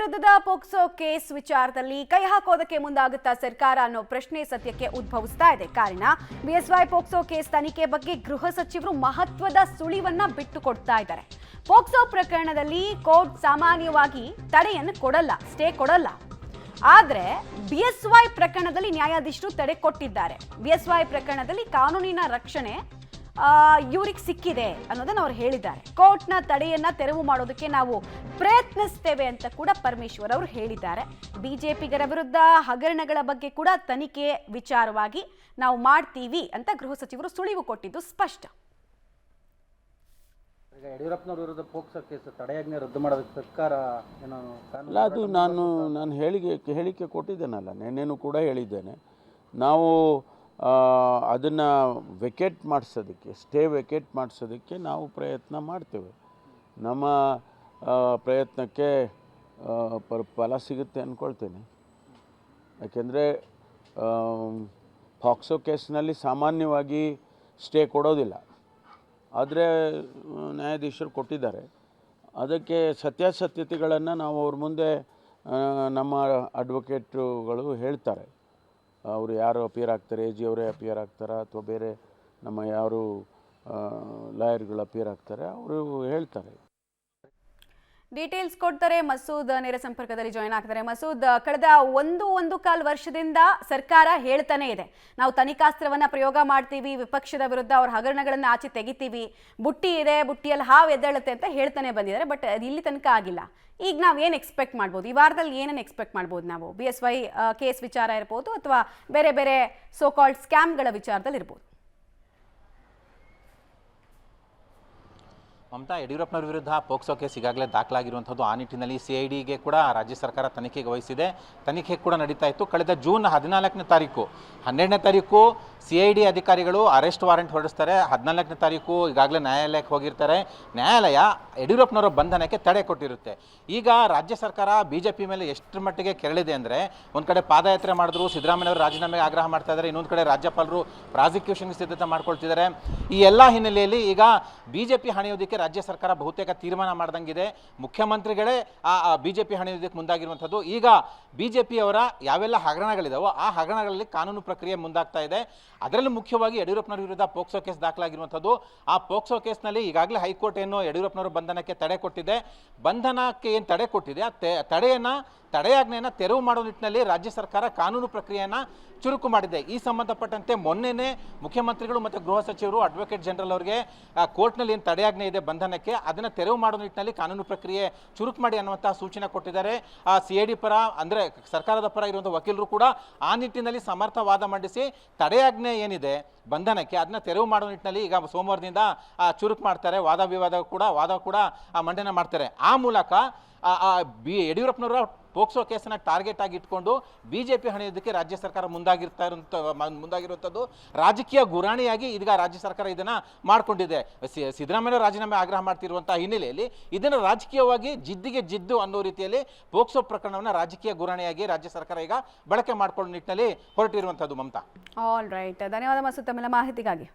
ವಿರುದ್ಧದ POCSO case ವಿಚಾರದಲ್ಲಿ ಕೈ ಹಾಕೋದಕ್ಕೆ ಮುಂದಾಗುತ್ತಾ ಸರ್ಕಾರ ಅನ್ನೋ ಪ್ರಶ್ನೆ ಸದ್ಯಕ್ಕೆ ಉದ್ಭವಿಸ್ತಾ ಇದೆ. ಕಾರಣ ಬಿಎಸ್ವೈ ಪೋಕ್ಸೋ ಕೇಸ್ ತನಿಖೆ ಬಗ್ಗೆ ಗೃಹ ಸಚಿವರು ಮಹತ್ವದ ಸುಳಿವನ್ನ ಬಿಟ್ಟುಕೊಡ್ತಾ ಇದ್ದಾರೆ. ಪೋಕ್ಸೋ ಪ್ರಕರಣದಲ್ಲಿ ಕೋರ್ಟ್ ಸಾಮಾನ್ಯವಾಗಿ ತಡೆಯನ್ನು ಕೊಡಲ್ಲ, ಸ್ಟೇ ಕೊಡಲ್ಲ. ಆದ್ರೆ ಬಿಎಸ್ವೈ ಪ್ರಕರಣದಲ್ಲಿ ನ್ಯಾಯಾಧೀಶರು ತಡೆ ಕೊಟ್ಟಿದ್ದಾರೆ. ಬಿಎಸ್ವೈ ಪ್ರಕರಣದಲ್ಲಿ ಕಾನೂನಿನ ರಕ್ಷಣೆ ಇವರಿಗೆ ಸಿಕ್ಕಿದೆ ಅನ್ನೋದನ್ನ ಅವರು ಹೇಳಿದ್ದಾರೆ. ಕೋರ್ಟ್ನ ತಡೆಯನ್ನ ತೆರವು ಮಾಡೋದಕ್ಕೆ ನಾವು ಪ್ರಯತ್ನಿಸ್ತೇವೆ ಅಂತ ಕೂಡ ಪರಮೇಶ್ವರ್ ಅವರು ಹೇಳಿದ್ದಾರೆ. ಬಿಜೆಪಿಗರ ವಿರುದ್ಧ ಹಗರಣಗಳ ಬಗ್ಗೆ ಕೂಡ ತನಿಖೆ ವಿಚಾರವಾಗಿ ನಾವು ಮಾಡ್ತೀವಿ ಅಂತ ಗೃಹ ಸಚಿವರು ಸುಳಿವು ಕೊಟ್ಟಿದ್ದು ಸ್ಪಷ್ಟ. ಯಡಿಯೂರಪ್ಪನವರ ವಿರುದ್ಧ ಪೋಕ್ಸೋ ಕೇಸ್ ತಡೆಯಾಜ್ಞೆ ರದ್ದು ಮಾಡೋದಕ್ಕೆ ಸರ್ಕಾರ ಏನೋ ಅಲ್ಲ, ಅದು ನಾನು ಹೇಳಿಕೆ ಕೊಟ್ಟಿದ್ದೇನಲ್ಲ, ನಿನ್ನೆನೂ ಕೂಡ ಹೇಳಿದ್ದೇನೆ. ನಾವು ಅದನ್ನು ವೆಕೇಟ್ ಮಾಡಿಸೋದಕ್ಕೆ, ಸ್ಟೇ ವೆಕೇಟ್ ಮಾಡಿಸೋದಕ್ಕೆ ನಾವು ಪ್ರಯತ್ನ ಮಾಡ್ತೇವೆ. ನಮ್ಮ ಪ್ರಯತ್ನಕ್ಕೆ ಫಲ ಸಿಗುತ್ತೆ ಅಂದ್ಕೊಳ್ತೇನೆ. ಯಾಕೆಂದರೆ ಪಾಕ್ಸೋ ಕೇಸ್ನಲ್ಲಿ ಸಾಮಾನ್ಯವಾಗಿ ಸ್ಟೇ ಕೊಡೋದಿಲ್ಲ, ಆದರೆ ನ್ಯಾಯಾಧೀಶರು ಕೊಟ್ಟಿದ್ದಾರೆ. ಅದಕ್ಕೆ ಸತ್ಯಾಸತ್ಯತೆಗಳನ್ನು ನಾವು ಅವ್ರ ಮುಂದೆ ನಮ್ಮ ಅಡ್ವೊಕೇಟ್ಗಳು ಹೇಳ್ತಾರೆ. ಅವರು ಯಾರು ಅಪಿಯರ್ ಆಗ್ತಾರೆ, ಎ ಜಿ ಅವರೇ ಅಪಿಯರ್ ಆಗ್ತಾರಾ ಅಥವಾ ಬೇರೆ ನಮ್ಮ ಯಾರು ಲಾಯರ್ಗಳು ಅಪಿಯರ್ ಆಗ್ತಾರೆ, ಅವರು ಹೇಳ್ತಾರೆ. ಡೀಟೇಲ್ಸ್ ಕೊಡ್ತಾರೆ. ಮಸೂದ್ ನೇರ ಸಂಪರ್ಕದಲ್ಲಿ ಜಾಯ್ನ್ ಆಗ್ತಾರೆ. ಮಸೂದ್, ಕಳೆದ ಒಂದು ಕಾಲ್ ವರ್ಷದಿಂದ ಸರ್ಕಾರ ಹೇಳ್ತಾನೆ ಇದೆ, ನಾವು ತನಿಖಾಸ್ತ್ರವನ್ನ ಪ್ರಯೋಗ ಮಾಡ್ತೀವಿ, ವಿಪಕ್ಷದ ವಿರುದ್ಧ ಅವ್ರ ಹಗರಣಗಳನ್ನ ಆಚೆ ತೆಗಿತೀವಿ, ಬುಟ್ಟಿ ಇದೆ, ಬುಟ್ಟಿಯಲ್ಲಿ ಹಾವು ಎದ್ದೇಳುತ್ತೆ ಅಂತ ಹೇಳ್ತಾನೆ ಬಂದಿದ್ದಾರೆ. ಬಟ್ ಅದು ಇಲ್ಲಿ ತನಕ ಆಗಿಲ್ಲ. ಈಗ ನಾವು ಏನು ಎಕ್ಸ್ಪೆಕ್ಟ್ ಮಾಡ್ಬೋದು? ಈ ವಾರದಲ್ಲಿ ಏನೇನು ಎಕ್ಸ್ಪೆಕ್ಟ್ ಮಾಡ್ಬೋದು ನಾವು? ಬಿಎಸ್ವೈ ಕೇಸ್ ವಿಚಾರ ಇರ್ಬೋದು ಅಥವಾ ಬೇರೆ ಬೇರೆ ಸೋ ಕಾಲ್ಡ್ ಸ್ಕ್ಯಾಮ್ಗಳ ವಿಚಾರದಲ್ಲಿ ಇರ್ಬೋದು. ಮಮತಾ, ಯಡಿಯೂರಪ್ಪನವರ ವಿರುದ್ಧ ಪೋಕ್ಸೋ ಕೇಸ್ ಈಗಾಗಲೇ ದಾಖಲಾಗಿರುವಂಥದ್ದು. ಆ ನಿಟ್ಟಿನಲ್ಲಿ CIDಗೆ ಕೂಡ ರಾಜ್ಯ ಸರ್ಕಾರ ತನಿಖೆಗೆ ವಹಿಸಿದೆ. ತನಿಖೆ ಕೂಡ ನಡೀತಾ ಇತ್ತು. ಕಳೆದ ಜೂನ್ 14ನೇ ತಾರೀಕು 12ನೇ ತಾರೀಕು CID ಅಧಿಕಾರಿಗಳು ಅರೆಸ್ಟ್ ವಾರೆಂಟ್ ಹೊರಡಿಸ್ತಾರೆ. 14ನೇ ತಾರೀಕು ಈಗಾಗಲೇ ನ್ಯಾಯಾಲಯಕ್ಕೆ ಹೋಗಿರ್ತಾರೆ. ನ್ಯಾಯಾಲಯ ಯಡಿಯೂರಪ್ಪನವರ ಬಂಧನಕ್ಕೆ ತಡೆ ಕೊಟ್ಟಿರುತ್ತೆ. ಈಗ ರಾಜ್ಯ ಸರ್ಕಾರ BJP ಮೇಲೆ ಎಷ್ಟರ ಮಟ್ಟಿಗೆ ಕೆರಳಿದೆ ಅಂದರೆ, ಒಂದು ಕಡೆ ಪಾದಯಾತ್ರೆ ಮಾಡಿದ್ರು, ಸಿದ್ದರಾಮಯ್ಯವರು ರಾಜೀನಾಮೆಗೆ ಆಗ್ರಹ ಮಾಡ್ತಾ ಇದ್ದಾರೆ, ಇನ್ನೊಂದು ಕಡೆ ರಾಜ್ಯಪಾಲರು ಪ್ರಾಸಿಕ್ಯೂಷನ್ಗೆ ಸಿದ್ಧತೆ ಮಾಡ್ಕೊಳ್ತಿದ್ದಾರೆ. ಈ ಎಲ್ಲ ಹಿನ್ನೆಲೆಯಲ್ಲಿ ಈಗ BJP ಹಣಿಯೋದಕ್ಕೆ ರಾಜ್ಯ ಸರ್ಕಾರ ಬಹುತೇಕ ತೀರ್ಮಾನ ಮಾಡ್ದಂಗಿದೆ. ಮುಖ್ಯಮಂತ್ರಿಗಳೇ BJP ಹಣಿಯೋದಕ್ಕೆ ಮುಂದಾಗಿರುವಂಥದ್ದು. ಈಗ BJP ಅವರ ಯಾವೆಲ್ಲ ಹಗರಣಗಳಿದಾವೋ ಆ ಹಗರಣಗಳಲ್ಲಿ ಕಾನೂನು ಪ್ರಕ್ರಿಯೆ ಮುಂದಾಗ್ತಾ ಇದೆ. ಅದರಲ್ಲೂ ಮುಖ್ಯವಾಗಿ ಯಡಿಯೂರಪ್ಪನವರ ವಿರುದ್ಧ ಪೋಕ್ಸೋ ಕೇಸ್ ದಾಖಲಾಗಿರುವಂಥದ್ದು. ಆ ಪೋಕ್ಸೋ ಕೇಸ್ನಲ್ಲಿ ಈಗಾಗಲೇ ಹೈಕೋರ್ಟ್ ಏನು ಯಡಿಯೂರಪ್ಪನವರ ಬಂಧನಕ್ಕೆ ತಡೆ ಕೊಟ್ಟಿದೆ. ಬಂಧನಕ್ಕೆ ಏನು ತಡೆ ಕೊಟ್ಟಿದೆ, ಆ ತಡೆಯಾಜ್ಞೆಯನ್ನು ತೆರವು ಮಾಡೋ ನಿಟ್ಟಿನಲ್ಲಿ ರಾಜ್ಯ ಸರ್ಕಾರ ಕಾನೂನು ಪ್ರಕ್ರಿಯೆಯನ್ನು ಚುರುಕು ಮಾಡಿದೆ. ಈ ಸಂಬಂಧಪಟ್ಟಂತೆ ಮೊನ್ನೆನೇ ಮುಖ್ಯಮಂತ್ರಿಗಳು ಮತ್ತು ಗೃಹ ಸಚಿವರು ಅಡ್ವೊಕೇಟ್ ಜನರಲ್ ಅವರಿಗೆ ಕೋರ್ಟ್ನಲ್ಲಿ ಏನು ತಡೆಯಾಜ್ಞೆ ಇದೆ ಬಂಧನಕ್ಕೆ, ಅದನ್ನು ತೆರವು ಮಾಡೋ ನಿಟ್ಟಿನಲ್ಲಿ ಕಾನೂನು ಪ್ರಕ್ರಿಯೆ ಚುರುಕು ಮಾಡಿ ಅನ್ನುವಂತಹ ಸೂಚನೆ ಕೊಟ್ಟಿದ್ದಾರೆ. CID ಪರ ಅಂದರೆ ಸರ್ಕಾರದ ಪರ ಇರುವಂಥ ವಕೀಲರು ಕೂಡ ಆ ನಿಟ್ಟಿನಲ್ಲಿ ಸಮರ್ಥ ವಾದ ಮಂಡಿಸಿ ತಡೆಯಾಜ್ಞೆ ಏನಿದೆ ಬಂಧನಕ್ಕೆ ಅದನ್ನ ತೆರವು ಮಾಡೋ ನಿಟ್ಟಿನಲ್ಲಿ ಈಗ ಸೋಮವಾರದಿಂದ ಚುರುಕು ಮಾಡ್ತಾರೆ. ವಾದ ಕೂಡ ಮಂಡನೆ ಮಾಡ್ತಾರೆ. ಆ ಮೂಲಕ ಯಡಿಯೂರಪ್ಪನವರ ಪೋಕ್ಸೋ ಕೇಸನ್ನು ಟಾರ್ಗೆಟ್ ಆಗಿ ಇಟ್ಕೊಂಡು BJP ಹಣಿಯೋದಕ್ಕೆ ರಾಜ್ಯ ಸರ್ಕಾರ ಮುಂದಾಗಿರುವಂಥದ್ದು. ರಾಜಕೀಯ ಗುರಾಣಿಯಾಗಿ ಇದೀಗ ರಾಜ್ಯ ಸರ್ಕಾರ ಇದನ್ನು ಮಾಡಿಕೊಂಡಿದೆ. ಸಿದ್ದರಾಮಯ್ಯ ರಾಜೀನಾಮೆ ಆಗ್ರಹ ಮಾಡ್ತಿರುವಂತಹ ಹಿನ್ನೆಲೆಯಲ್ಲಿ ಇದನ್ನು ರಾಜಕೀಯವಾಗಿ ಜಿದ್ದು ಅನ್ನೋ ರೀತಿಯಲ್ಲಿ ಪೋಕ್ಸೋ ಪ್ರಕರಣವನ್ನು ರಾಜಕೀಯ ಗುರಾಣಿಯಾಗಿ ರಾಜ್ಯ ಸರ್ಕಾರ ಈಗ ಬಳಕೆ ಮಾಡಿಕೊಳ್ಳೋ ನಿಟ್ಟಿನಲ್ಲಿ ಹೊರಟಿರುವಂಥದ್ದು. ಮಮತಾ, ಆಲ್ ರೈಟ್, ಧನ್ಯವಾದ ಮಸೂದ್ ತಮ್ಮೆಲ್ಲ ಮಾಹಿತಿಗಾಗಿ.